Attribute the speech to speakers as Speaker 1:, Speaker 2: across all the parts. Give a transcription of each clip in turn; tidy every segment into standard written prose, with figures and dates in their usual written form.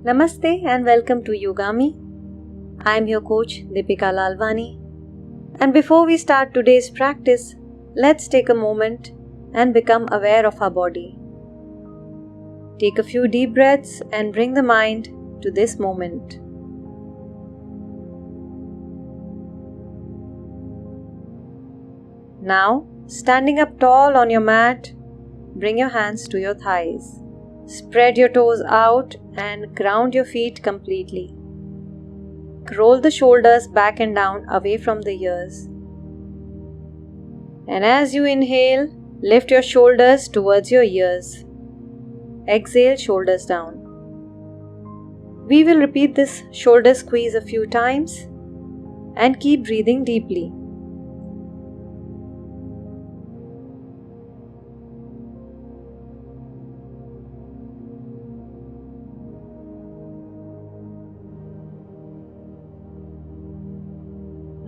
Speaker 1: Namaste and welcome to Yogami. I am your coach Deepika Lalwani. And before we start today's practice, let's take a moment and become aware of our body. Take a few deep breaths and bring the mind to this moment. Now, standing up tall on your mat, bring your hands to your thighs. Spread your toes out and ground your feet completely. Roll the shoulders back and down away from the ears. And as you inhale, lift your shoulders towards your ears. Exhale, shoulders down. We will repeat this shoulder squeeze a few times and keep breathing deeply.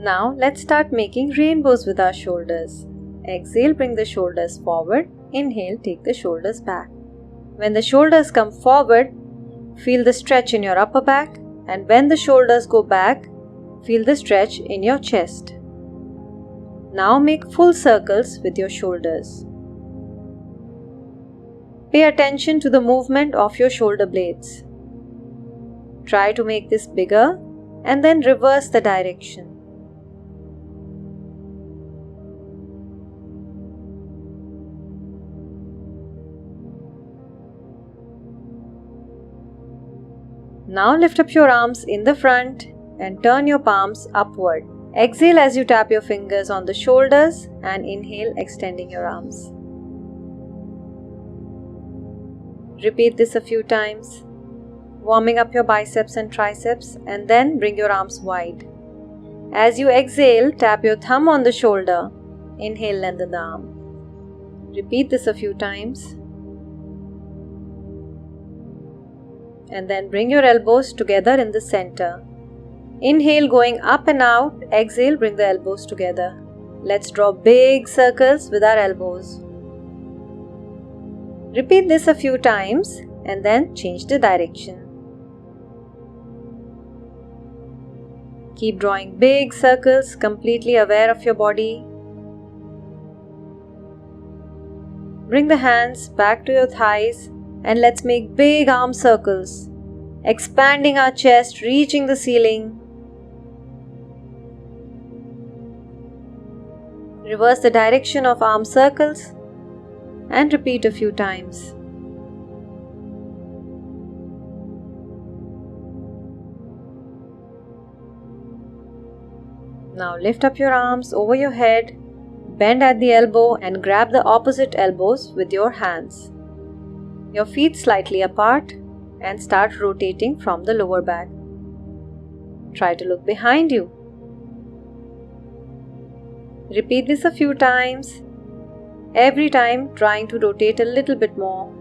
Speaker 1: Now let's start making rainbows with our shoulders. Exhale, bring the shoulders forward. Inhale, take the shoulders back. When the shoulders come forward, feel the stretch in your upper back, and when the shoulders go back, feel the stretch in your chest. Now make full circles with your shoulders. Pay attention to the movement of your shoulder blades. Try to make this bigger and then reverse the direction. Now lift up your arms in the front and turn your palms upward. Exhale as you tap your fingers on the shoulders and inhale, extending your arms. Repeat this a few times, warming up your biceps and triceps, and then bring your arms wide. As you exhale, tap your thumb on the shoulder. Inhale, lengthen the arm. Repeat this a few times. And then bring your elbows together in the center. Inhale, going up and out. Exhale, bring the elbows together. Let's draw big circles with our elbows. Repeat this a few times and then change the direction. Keep drawing big circles, completely aware of your body. Bring the hands back to your thighs. And let's make big arm circles, expanding our chest, reaching the ceiling. Reverse the direction of arm circles and repeat a few times. Now lift up your arms over your head, bend at the elbow and grab the opposite elbows with your hands. Your feet slightly apart and start rotating from the lower back. Try to look behind you. Repeat this a few times, every time trying to rotate a little bit more,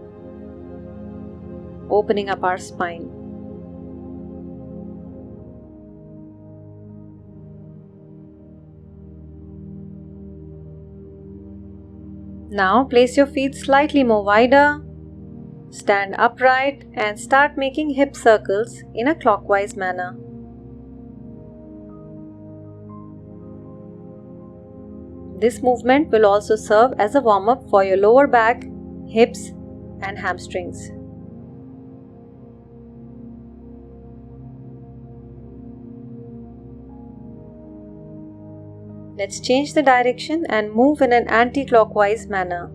Speaker 1: opening up our spine. Now place your feet slightly more wider. Stand upright and start making hip circles in a clockwise manner. This movement will also serve as a warm-up for your lower back, hips, and hamstrings. Let's change the direction and move in an anti-clockwise manner.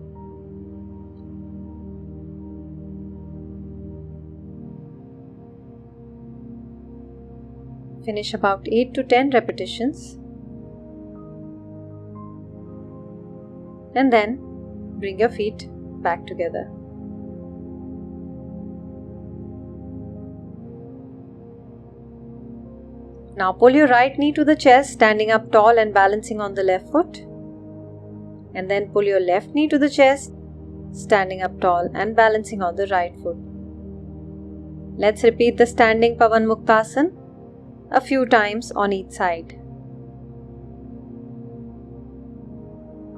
Speaker 1: Finish about 8 to 10 repetitions. And then bring your feet back together. Now pull your right knee to the chest, standing up tall and balancing on the left foot. And then pull your left knee to the chest, standing up tall and balancing on the right foot. Let's repeat the standing Pavan Muktasana a few times on each side.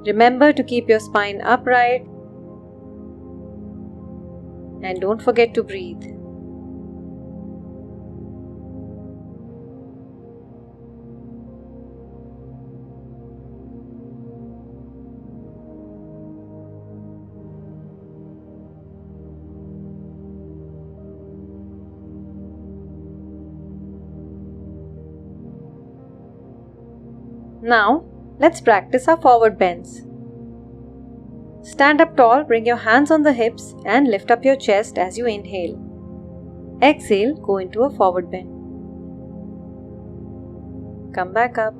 Speaker 1: Remember to keep your spine upright and don't forget to breathe. Now, let's practice our forward bends. Stand up tall, bring your hands on the hips and lift up your chest as you inhale. Exhale, go into a forward bend. Come back up.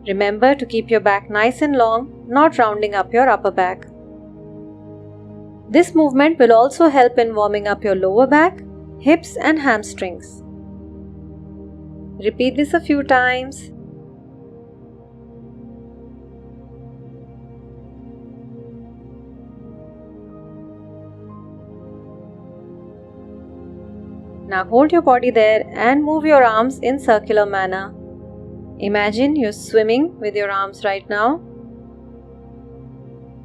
Speaker 1: Remember to keep your back nice and long, not rounding up your upper back. This movement will also help in warming up your lower back, hips and hamstrings. Repeat this a few times. Now hold your body there and move your arms in circular manner. Imagine you're swimming with your arms right now.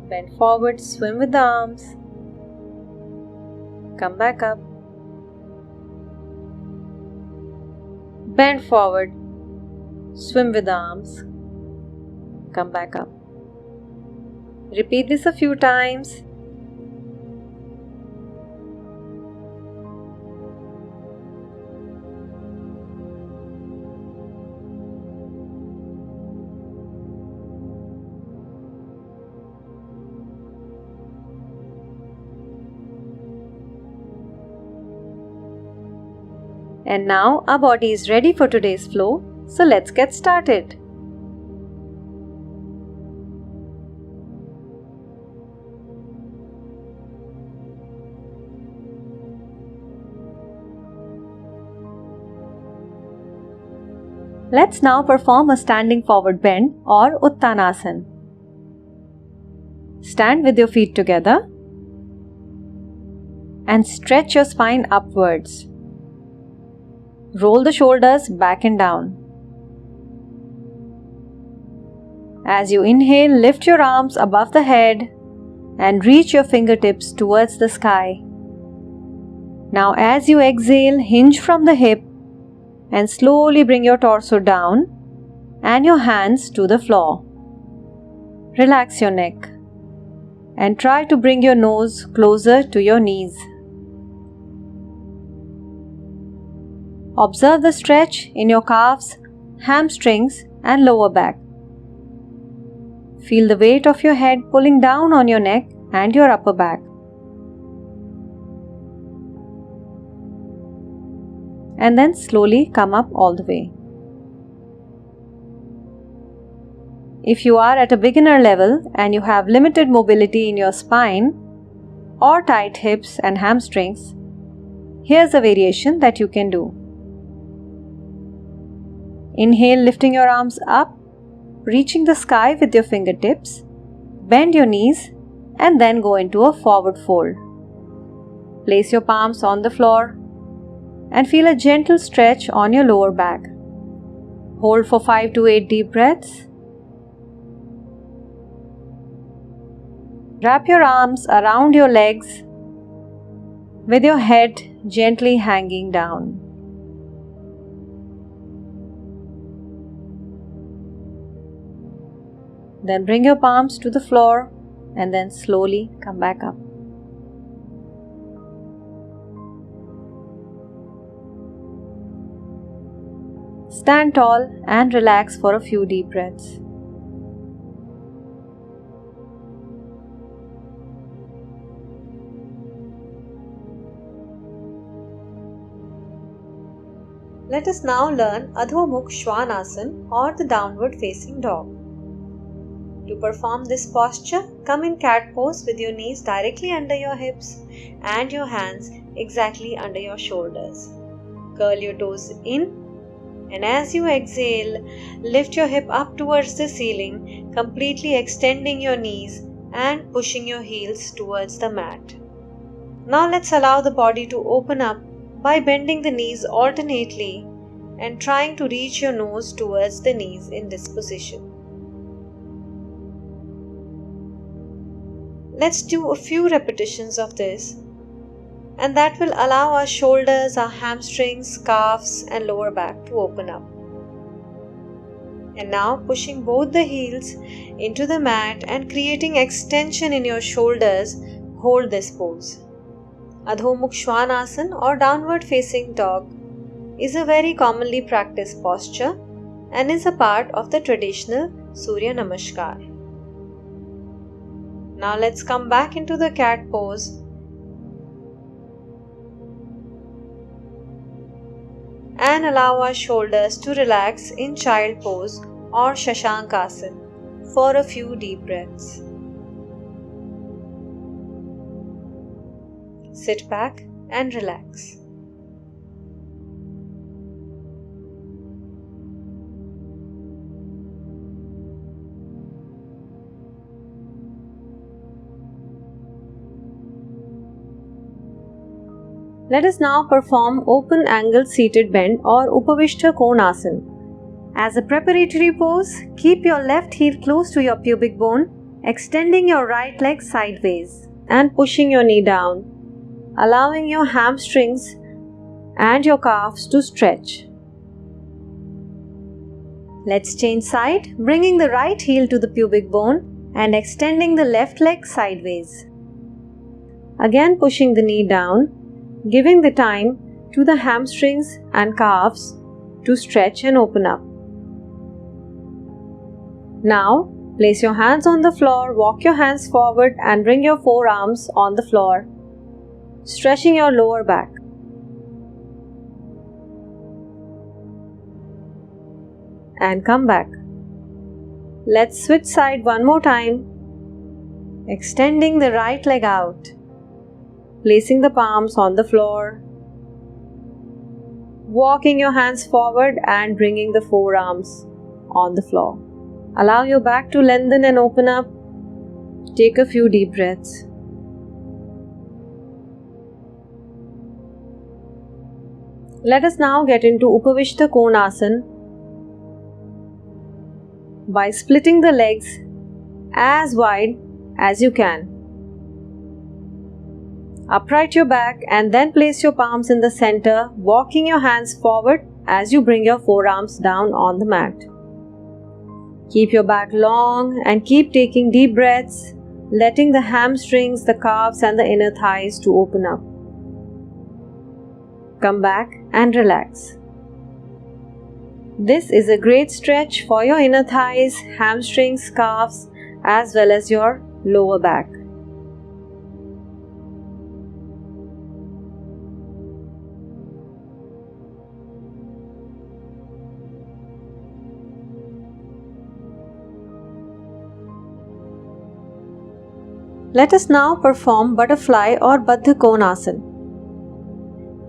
Speaker 1: Bend forward, swim with the arms. Come back up. Bend forward, swim with the arms. Come back up. Repeat this a few times. And now our body is ready for today's flow, so let's get started. Let's now perform a standing forward bend or Uttanasana. Stand with your feet together and stretch your spine upwards. Roll the shoulders back and down. As you inhale, lift your arms above the head and reach your fingertips towards the sky. Now as you exhale, hinge from the hip and slowly bring your torso down and your hands to the floor. Relax your neck and try to bring your nose closer to your knees. Observe the stretch in your calves, hamstrings and lower back. Feel the weight of your head pulling down on your neck and your upper back. And then slowly come up all the way. If you are at a beginner level and you have limited mobility in your spine or tight hips and hamstrings, here's a variation that you can do. Inhale, lifting your arms up, reaching the sky with your fingertips. Bend your knees and then go into a forward fold. Place your palms on the floor and feel a gentle stretch on your lower back. Hold for 5 to 8 deep breaths. Wrap your arms around your legs with your head gently hanging down. Then bring your palms to the floor and then slowly come back up. Stand tall and relax for a few deep breaths. Let us now learn Adho Mukh Svanasana or the downward facing dog. To perform this posture, come in cat pose with your knees directly under your hips and your hands exactly under your shoulders. Curl your toes in, and as you exhale, lift your hip up towards the ceiling, completely extending your knees and pushing your heels towards the mat. Now let's allow the body to open up by bending the knees alternately and trying to reach your nose towards the knees in this position. Let's do a few repetitions of this, and that will allow our shoulders, our hamstrings, calves and lower back to open up. And now pushing both the heels into the mat and creating extension in your shoulders, hold this pose. Adho Mukh Svanasana or downward facing dog is a very commonly practiced posture and is a part of the traditional Surya Namaskar. Now let's come back into the cat pose. And allow our shoulders to relax in child pose or Shashankasana for a few deep breaths. Sit back and relax. Let us now perform open angle seated bend or Upavishta Konasana. As a preparatory pose, keep your left heel close to your pubic bone, extending your right leg sideways and pushing your knee down, allowing your hamstrings and your calves to stretch. Let's change side, bringing the right heel to the pubic bone and extending the left leg sideways. Again pushing the knee down, giving the time to the hamstrings and calves to stretch and open up. Now, place your hands on the floor, walk your hands forward and bring your forearms on the floor, stretching your lower back. And come back. Let's switch side one more time, extending the right leg out. Placing the palms on the floor, walking your hands forward and bringing the forearms on the floor. Allow your back to lengthen and open up. Take a few deep breaths. Let us now get into Upavishta Konasana by splitting the legs as wide as you can. Upright your back and then place your palms in the center, walking your hands forward as you bring your forearms down on the mat. Keep your back long and keep taking deep breaths, letting the hamstrings, the calves and the inner thighs to open up. Come back and relax. This is a great stretch for your inner thighs, hamstrings, calves as well as your lower back. Let us now perform Butterfly or Baddha Konasana.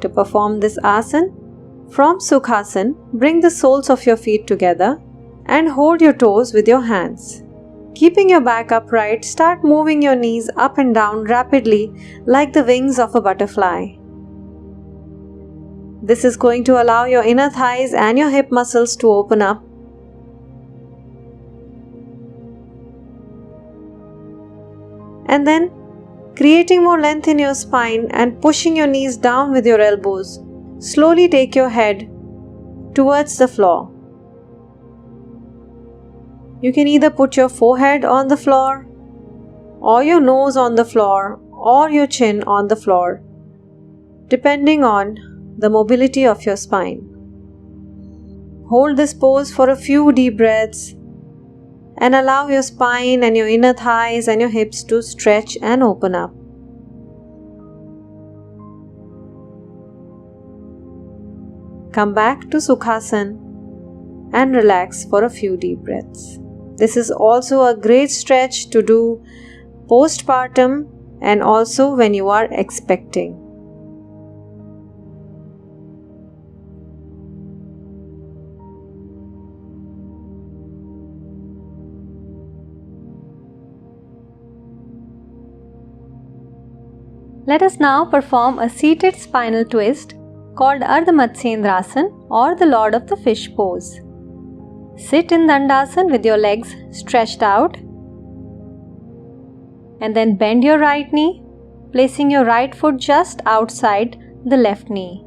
Speaker 1: To perform this asana, from Sukhasana, bring the soles of your feet together and hold your toes with your hands. Keeping your back upright, start moving your knees up and down rapidly like the wings of a butterfly. This is going to allow your inner thighs and your hip muscles to open up. And then, creating more length in your spine and pushing your knees down with your elbows, slowly take your head towards the floor. You can either put your forehead on the floor, or your nose on the floor, or your chin on the floor, depending on the mobility of your spine. Hold this pose for a few deep breaths and allow your spine and your inner thighs and your hips to stretch and open up. Come back to Sukhasana and relax for a few deep breaths. This is also a great stretch to do postpartum and also when you are expecting. Let us now perform a seated spinal twist called Ardha Matsyendrasana or the Lord of the Fish pose. Sit in Dandasana with your legs stretched out and then bend your right knee, placing your right foot just outside the left knee.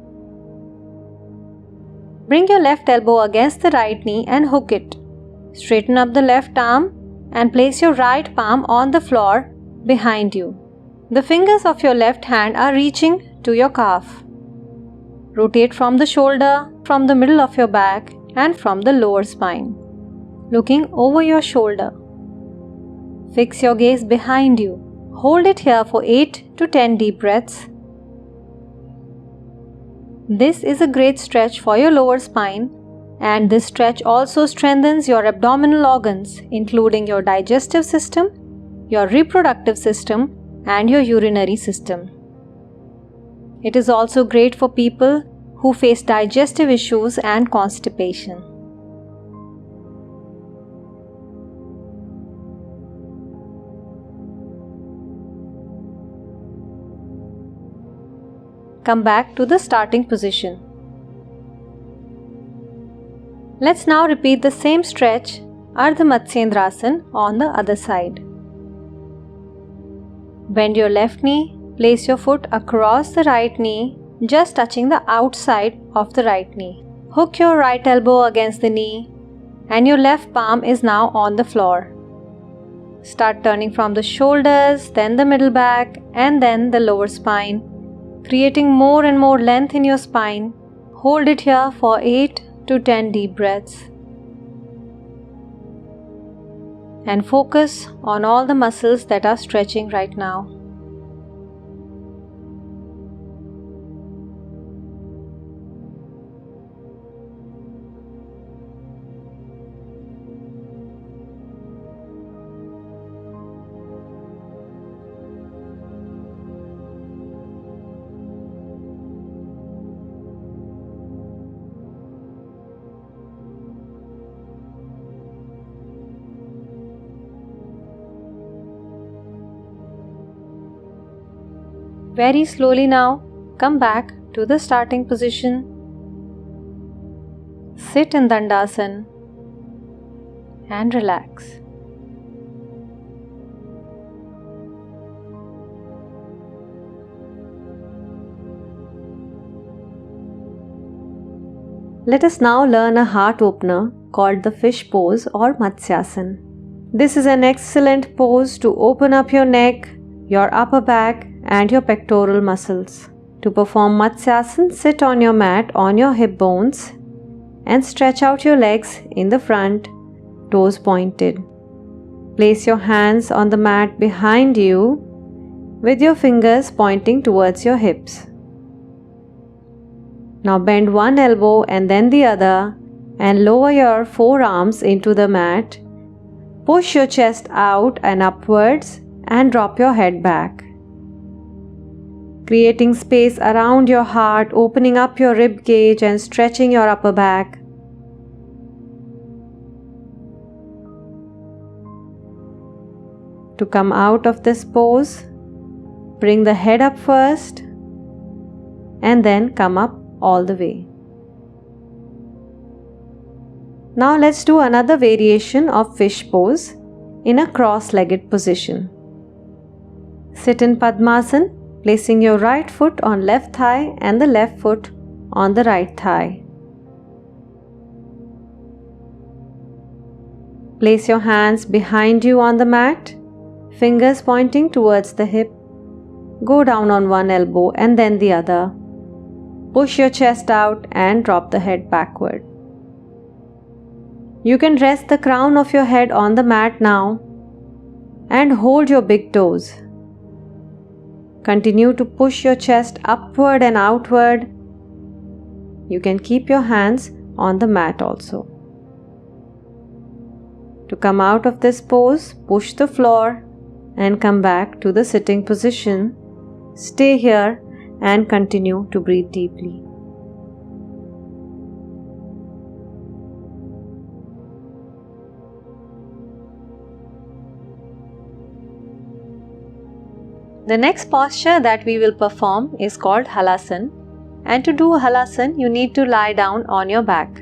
Speaker 1: Bring your left elbow against the right knee and hook it. Straighten up the left arm and place your right palm on the floor behind you. The fingers of your left hand are reaching to your calf. Rotate from the shoulder, from the middle of your back and from the lower spine. Looking over your shoulder. Fix your gaze behind you. Hold it here for 8 to 10 deep breaths. This is a great stretch for your lower spine, and this stretch also strengthens your abdominal organs, including your digestive system, your reproductive system, and your urinary system. It is also great for people who face digestive issues and constipation. Come back to the starting position. Let's now repeat the same stretch, Ardha Matsyendrasana, on the other side. Bend your left knee, place your foot across the right knee, just touching the outside of the right knee. Hook your right elbow against the knee, and your left palm is now on the floor. Start turning from the shoulders, then the middle back, and then the lower spine, creating more and more length in your spine. Hold it here for 8 to 10 deep breaths. And focus on all the muscles that are stretching right now. Very slowly now, come back to the starting position. Sit in Dhanurasana and relax. Let us now learn a heart opener called the fish pose or Matsyasana. This is an excellent pose to open up your neck, your upper back, and your pectoral muscles. To perform Matsyasana, sit on your mat on your hip bones and stretch out your legs in the front, toes pointed. Place your hands on the mat behind you with your fingers pointing towards your hips. Now bend one elbow and then the other and lower your forearms into the mat. Push your chest out and upwards and drop your head back. Creating space around your heart, opening up your rib cage and stretching your upper back. To come out of this pose, bring the head up first and then come up all the way. Now let's do another variation of fish pose in a cross-legged position. Sit in Padmasana, placing your right foot on left thigh and the left foot on the right thigh. Place your hands behind you on the mat, fingers pointing towards the hip. Go down on one elbow and then the other. Push your chest out and drop the head backward. You can rest the crown of your head on the mat now and hold your big toes. Continue to push your chest upward and outward. You can keep your hands on the mat also. To come out of this pose, push the floor and come back to the sitting position. Stay here and continue to breathe deeply. The next posture that we will perform is called Halasana, and to do Halasana you need to lie down on your back.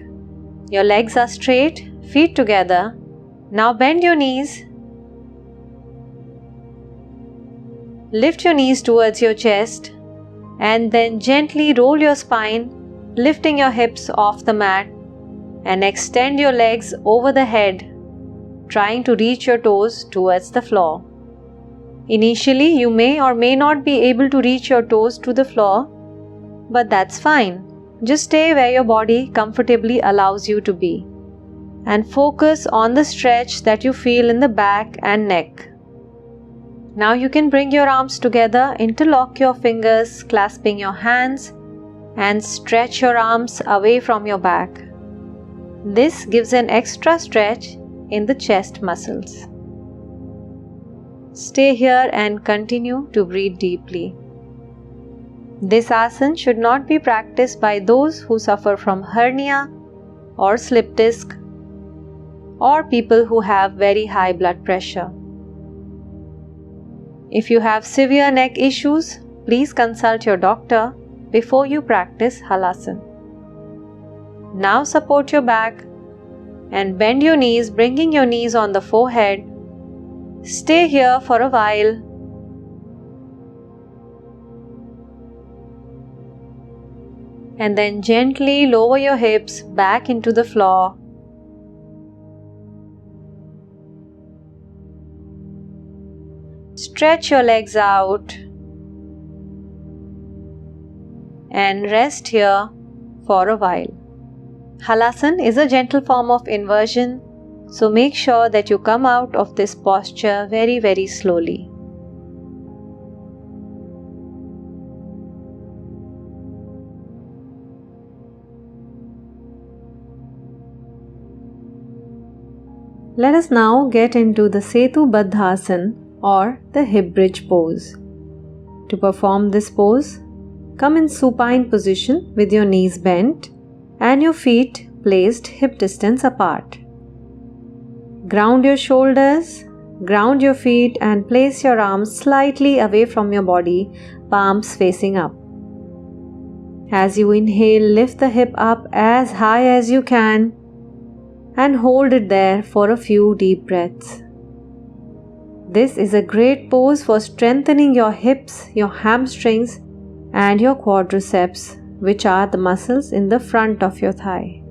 Speaker 1: Your legs are straight, feet together. Now bend your knees. Lift your knees towards your chest and then gently roll your spine, lifting your hips off the mat, and extend your legs over the head, trying to reach your toes towards the floor. Initially, you may or may not be able to reach your toes to the floor, but that's fine. Just stay where your body comfortably allows you to be, and focus on the stretch that you feel in the back and neck. Now you can bring your arms together, interlock your fingers, clasping your hands, and stretch your arms away from your back. This gives an extra stretch in the chest muscles. Stay here and continue to breathe deeply. This asana should not be practiced by those who suffer from hernia or slip disc or people who have very high blood pressure. If you have severe neck issues, please consult your doctor before you practice Halasana. Now support your back and bend your knees, bringing your knees on the forehead. Stay here for a while. And then gently lower your hips back into the floor. Stretch your legs out and rest here for a while. Halasana is a gentle form of inversion, so make sure that you come out of this posture very, very slowly. Let us now get into the Setu Badhasan or the hip bridge pose. To perform this pose, come in supine position with your knees bent and your feet placed hip distance apart. Ground your shoulders, ground your feet and place your arms slightly away from your body, palms facing up. As you inhale, lift the hip up as high as you can and hold it there for a few deep breaths. This is a great pose for strengthening your hips, your hamstrings, and your quadriceps, which are the muscles in the front of your thigh.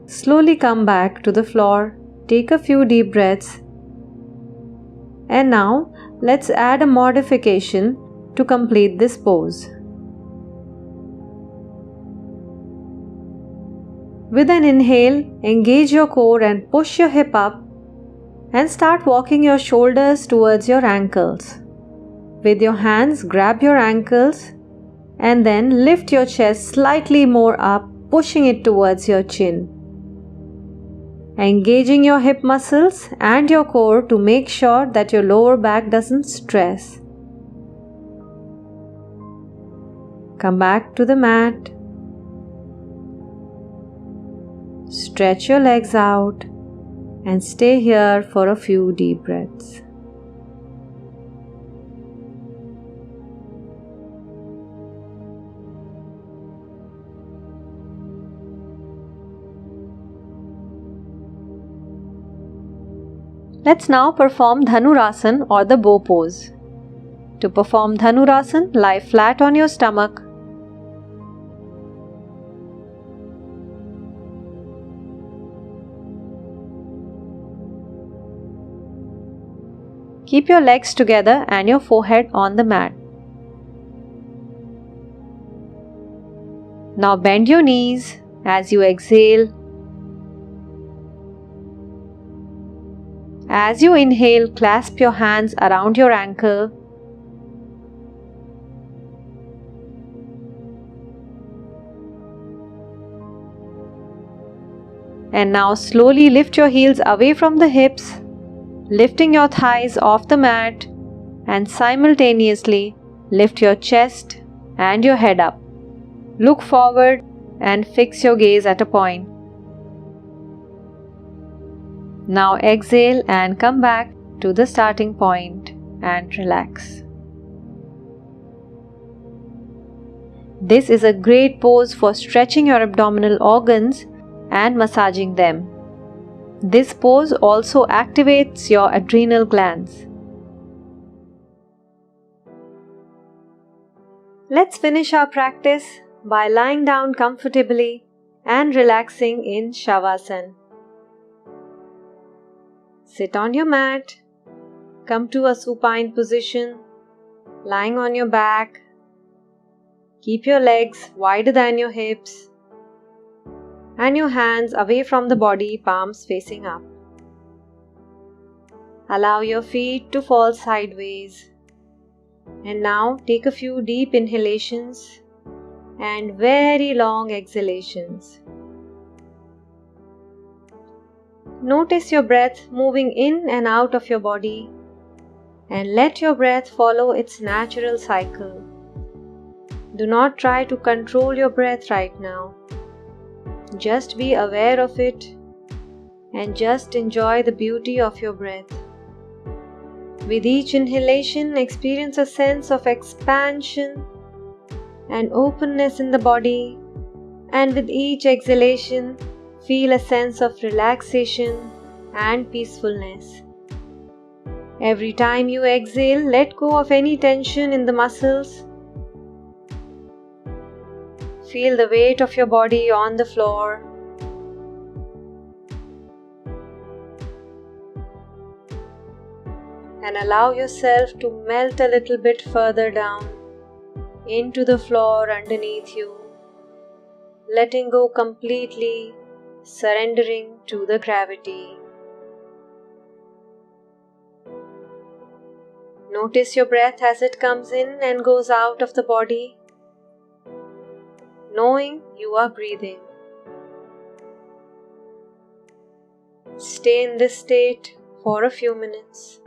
Speaker 1: Slowly come back to the floor, take a few deep breaths, and now let's add a modification to complete this pose. With an inhale, engage your core and push your hip up and start walking your shoulders towards your ankles. With your hands, grab your ankles and then lift your chest slightly more up, pushing it towards your chin. Engaging your hip muscles and your core to make sure that your lower back doesn't stress. Come back to the mat. Stretch your legs out and stay here for a few deep breaths. Let's now perform Dhanurasana or the bow pose. To perform Dhanurasana, lie flat on your stomach. Keep your legs together and your forehead on the mat. Now bend your knees as you exhale. As you inhale, clasp your hands around your ankle. And now slowly lift your heels away from the hips, lifting your thighs off the mat, and simultaneously lift your chest and your head up. Look forward and fix your gaze at a point. Now exhale and come back to the starting point and relax. This is a great pose for stretching your abdominal organs and massaging them. This pose also activates your adrenal glands. Let's finish our practice by lying down comfortably and relaxing in Savasana. Sit on your mat, come to a supine position, lying on your back. Keep your legs wider than your hips and your hands away from the body, palms facing up. Allow your feet to fall sideways. And now take a few deep inhalations and very long exhalations. Notice your breath moving in and out of your body and let your breath follow its natural cycle. Do not try to control your breath right now. Just be aware of it and just enjoy the beauty of your breath. With each inhalation, experience a sense of expansion and openness in the body, and with each exhalation, feel a sense of relaxation and peacefulness. Every time you exhale, let go of any tension in the muscles. Feel the weight of your body on the floor. And allow yourself to melt a little bit further down into the floor underneath you, letting go completely, surrendering to the gravity. Notice your breath as it comes in and goes out of the body, knowing you are breathing. Stay in this state for a few minutes.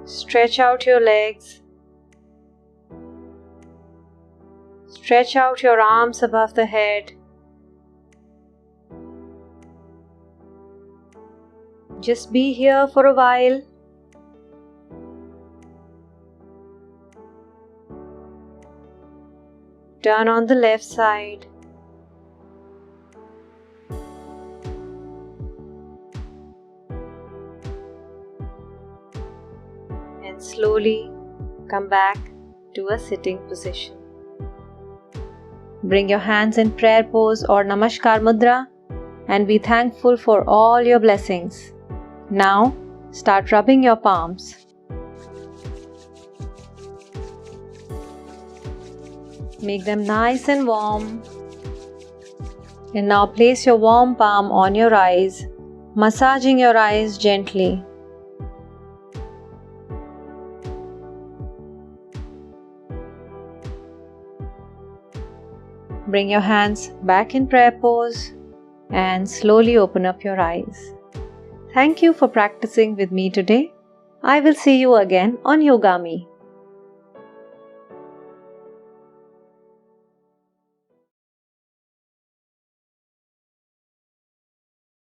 Speaker 1: Stretch out your legs. Stretch out your arms above the head. Just be here for a while. Turn on the left side. And slowly come back to a sitting position. Bring your hands in prayer pose or Namaskar Mudra and be thankful for all your blessings. Now start rubbing your palms. Make them nice and warm. And now place your warm palm on your eyes, massaging your eyes gently. Bring your hands back in prayer pose and slowly open up your eyes. Thank you for practicing with me today. I will see you again on Yogami.